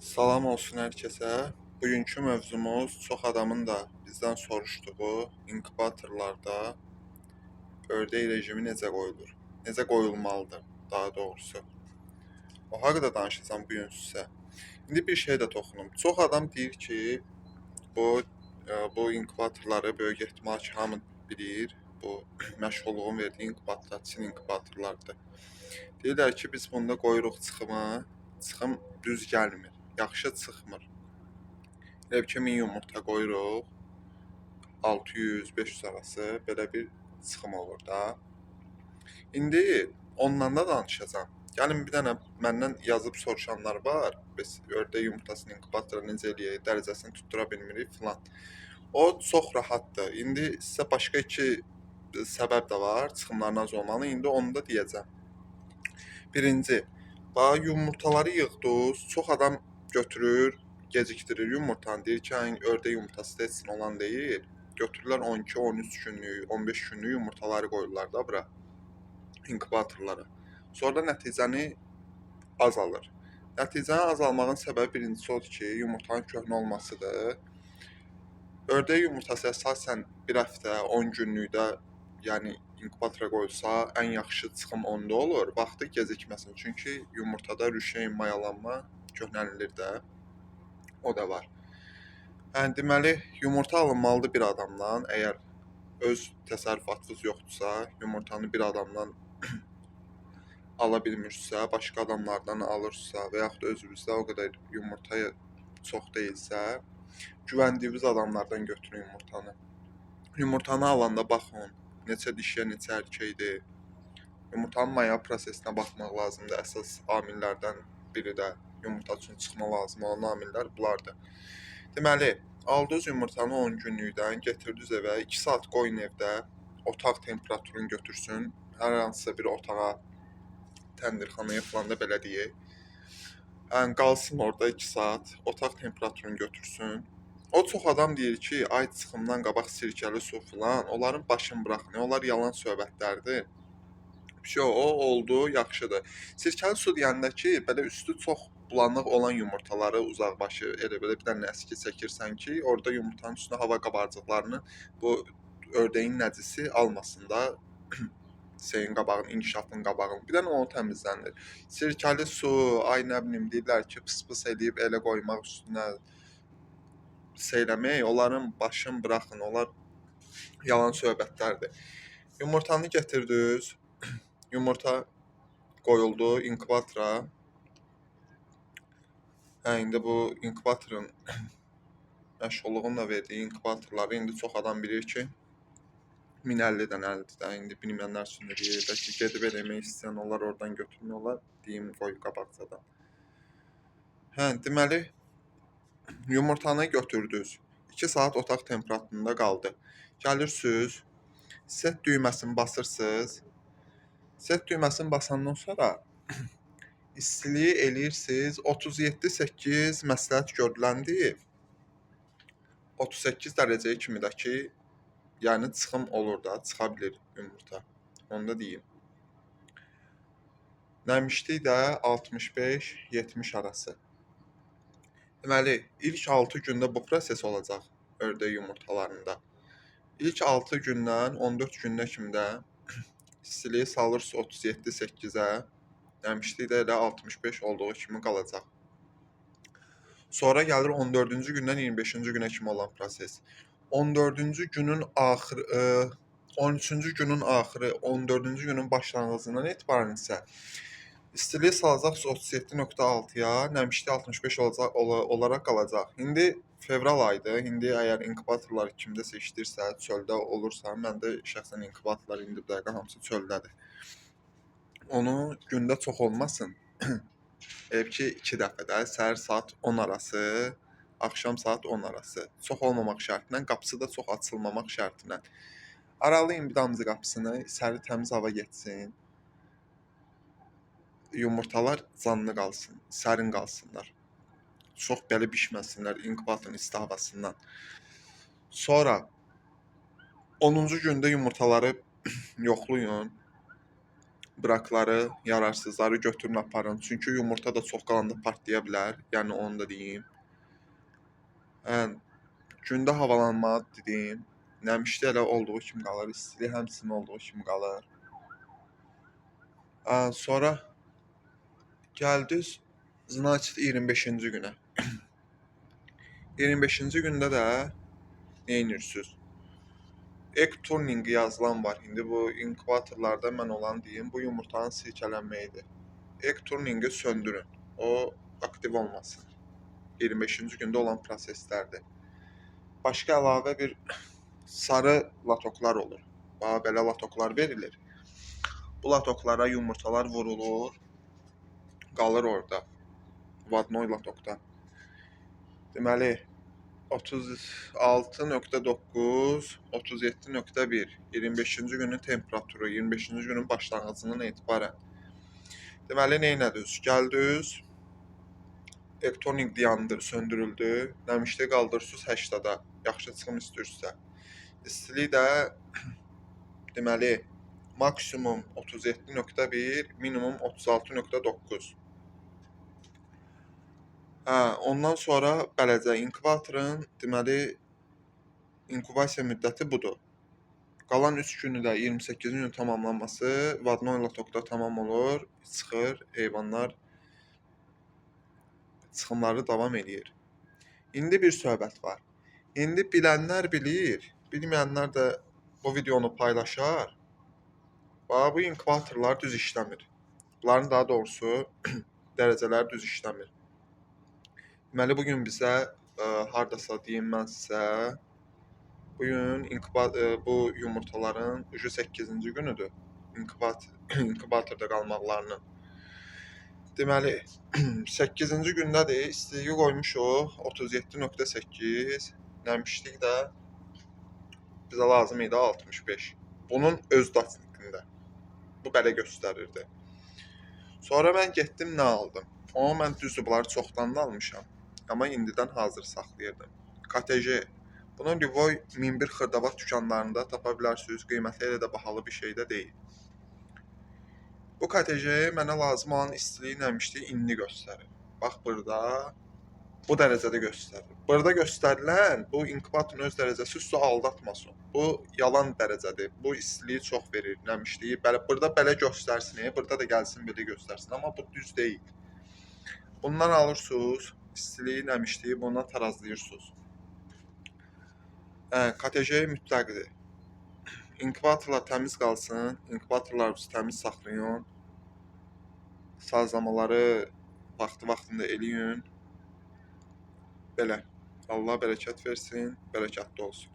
Salam olsun hər kəsə. Bugünkü mövzumuz çox adamın da bizdən soruşduğu inkubatorlarda ördək rejimi necə qoyulur? Necə qoyulmalıdır daha doğrusu. O haqqında danışacağam bu gün sizə. İndi bir şey də toxunum. Çox adam deyir ki, bu inkubatorları böyük ehtimal ki, hamı bilir. Bu məşğulluğun verdiyi inkubatorlar Çin inkubatorlarıdır. Deyirlər ki, biz bunda qoyuruq çıxımı, çıxım düz gəlmir, yaxşı çıxmır. Elə ki, 1000 yumurta qoyuruq, 600-500 arası belə bir çıxım olur da. İndi ondan da danışacağam. Gəlin bir dənə məndən yazıb soruşanlar var. Biz ördək yumurtasını inkubatora necə eləyək, dərəcəsini tutdura bilmirik filan. O çox rahatdır. İndi sizə başqa iki səbəb də var, çıxımların az olmalı. İndi onu da deyəcəm. Birinci, yumurtaları yığdınız, çox adam götürür, gecikdirir yumurtanı, deyir ki, ördək yumurtası da etsin olan deyil. Götürürlər 12, 13 günlük, 15 günlük yumurtaları qoyurlar da bura, inkubatorlara. Sonra da nəticəni azalır. Nəticənin azalmağın səbəbi birincisi odur ki, yumurtanın köhnə olmasıdır. Ördək yumurtası əsasən bir həftə, 10 günlükdə, yəni inkubatora qoyulsa, ən yaxşı çıxım onda olur. Vaxtı gecikməsin. Çünki yumurtada rüşeyn, mayalanma köhnəlilir də. O da var. Yəni deməli, yumurta alınmalıdır bir adamdan. Əgər öz təsərrüfatınız yoxdursa, yumurtanı bir adamdan ala bilmirsə, başqa adamlardan alırsa və yaxud da özünüzdə o qədər yumurta çox deyilsə, güvəndiyiniz adamlardan götürün yumurtanı. Yumurtanı alanda baxın, neçə dişiyə, neçə erkəkdir. Yumurtanın maya prosesinə baxmaq lazımdır. Əsas amillərdən biri də yumurta üçün çıxma lazım olan amillər bunlardır. Deməli, aldığınız yumurtanı 10 günlükdən getirdiniz evə, 2 saat qoyun evdə, otaq temperaturunu götürsün, hər hansısa bir otağa, təndirxanaya falan da belə deyək. Yəni, qalsın orada 2 saat, otaq temperaturunu götürsün. O çox adam deyir ki, ay çıxımdan qabaq sirkəli su falan, onların başını buraxın, onlar yalan söhbətlərdir. O oldu, yaxşıdır. Sirkəli su deyəndə ki, belə üstü çox bulanıq olan yumurtaları uzaqbaşı elə belə bir dənə əski çəkirsən ki, orada yumurtanın üstünə hava qabarcıqlarını bu ördəyin nəcisi almasın da senin qabağın, inkişafın qabağın. Bir dənə onu təmizlənir. Sirkəli su, ay nə bilim deyirlər ki, pıs-pıs eləyib elə qoymaq üstünə seyləmək, onların başını buraxın, onlar yalan söhbətlərdir. Yumurtanı gətirdiniz, yumurta qoyuldu inkubatora. İndi bu inkubatorun məşğulluğun verdiyi inkubatorları indi çox adam bilir ki, 1050 dənəlidir də. İndi bilməyənlər üçün də deyir, bəlkə gedib eləmək istəyən onlar oradan götürmüyorlar, deyim qoy qabaqcadan. Deməli, yumurtanı götürdünüz, 2 saat otaq temperaturunda qaldı. Gəlirsiniz, set düyməsini basırsınız. Set düyməsini basandan sonra istiliyi eləyirsiniz 37,8 məsləhət görüləndir. 38 dərəcəyə kimi də ki, yəni çıxım olur da, çıxa bilir yumurta. Onu da deyim. Nəmişlik də 65-70 arası. Deməli, ilk 6 gündə bu proses olacaq ördək yumurtalarında. İlk 6 gündən 14 gündə kimi də istiliyi salırsınız 37-8-ə, nəmişlik də elə 65 olduğu kimi qalacaq. Sonra gəlir 14-cü gündən 25-ci günə kimi olan proses. 14-cü günün axırı, 13-cü günün axırı, 14-cü günün başlanğıcından etibarən isə istiliyi salacaqsınız 37,6-ya, nəmişlik 65 olaraq qalacaq. İndi fevral ayıdır. İndi əgər inkubatorlar kimdəsə işləyirsə, çöldə olursa, məndə şəxsən inkubatorlar indi bu dəqiqə hamısı çöldədir. Onu gündə çox olmasın. Ev ki 2 dəfə də səhər saat 10 arası, axşam saat 10 arası. Çox olmamaq şərtindən, qapısı da çox açılmamaq şərtindən. Aralayın bir damcı qapısını, içəri təmiz hava getsin. Yumurtalar canlı qalsın, sərin qalsınlar. Çox belə bişməsinlər inkubatorun isti havasından. Sonra 10-cu gündə yumurtaları yoxlayın. bırakları, yararsızları götürün aparın. Çünki yumurta da çox qalanda partlaya bilər. Yəni onu da deyim. Gündə havalanma dedim. Nəmişli elə olduğu kimi qalır, istili həmçinin olduğu kimi qalır. Sonra gəldik значит 25-ci günə. 25-ci gündə də nə edirsiniz? Egg turning yazılan var. İndi bu inkubatorlarda mən olan deyim, bu yumurtanın silkələnməyidir. Egg turningi söndürün. O aktiv olmasın. 25-ci gündə olan proseslərdir. Başqa əlavə bir sarı latoklar olur. Bax belə latoklar verilir. Bu latoklara yumurtalar vurulur, qalır orada. Vadnoy latokda. Deməli 36.9, 37.1, 25-ci günün temperaturu, 25-ci günün başlanğıcından etibarən. Deməli, neynədiniz? Gəldiniz, egg turning dayandır, söndürüldü, nəmişli qaldırırsınız 80-da, yaxşı çıxım istəyirsinizsə. İstilik də, deməli, maksimum 37.1, minimum 36.9. Ondan sonra beləcə inkubatorun, deməli, inkubasiya müddəti budur. Qalan 3 günü də 28 günün tamamlanması vadnoy latokda tamam olur, çıxır, heyvanlar çıxımları davam edir. İndi bir söhbət var. İndi bilənlər bilir, bilməyənlər də bu videonu paylaşar. Bax, bu inkubatorlar düz işləmir. Bunların daha doğrusu dərəcələri düz işləmir. Deməli, bugün bizə hardasa deyim mən sizə, bugün bu yumurtaların 8-ci günüdür inkubatorda qalmaqlarının. Deməli, 8-ci gündədir, istiliyi qoymuşuq 37.8, nəmişlik də bizə lazım idi 65. Bunun öz datinində. Bu belə göstərirdi. Sonra mən getdim, nə aldım? Mən düzdür, bunları çoxdan da almışam. Amma indidən hazır saxlayırdım. KTJ. Bunu Livoy 1001 xırdavat dükanlarında tapa bilərsiniz. Qiyməti elə də bahalı bir şey də deyil. Bu KTJ mənə lazım olan istiliyi, nəmişliyi indi göstərir. Bax, burada bu dərəcədə göstərir. Burada göstərilən bu inkubatorun öz dərəcəsi sizi aldatmasın. Bu yalan dərəcədir. Bu istiliyi çox verir, nəmişliyi. Burada belə göstərsin, burada da gəlsin belə göstərsin. Amma bu düz deyil. Bundan alırsınız, istiliyi, nəmişliyi bundan tarazlayırsınız. KTJ mütləqdir. İnkubatorlar təmiz qalsın, inkubatorlarınızı təmiz saxlayın. Sazlamaları vaxtında eləyin. Belə. Allah bərəkət versin, bərəkətli olsun.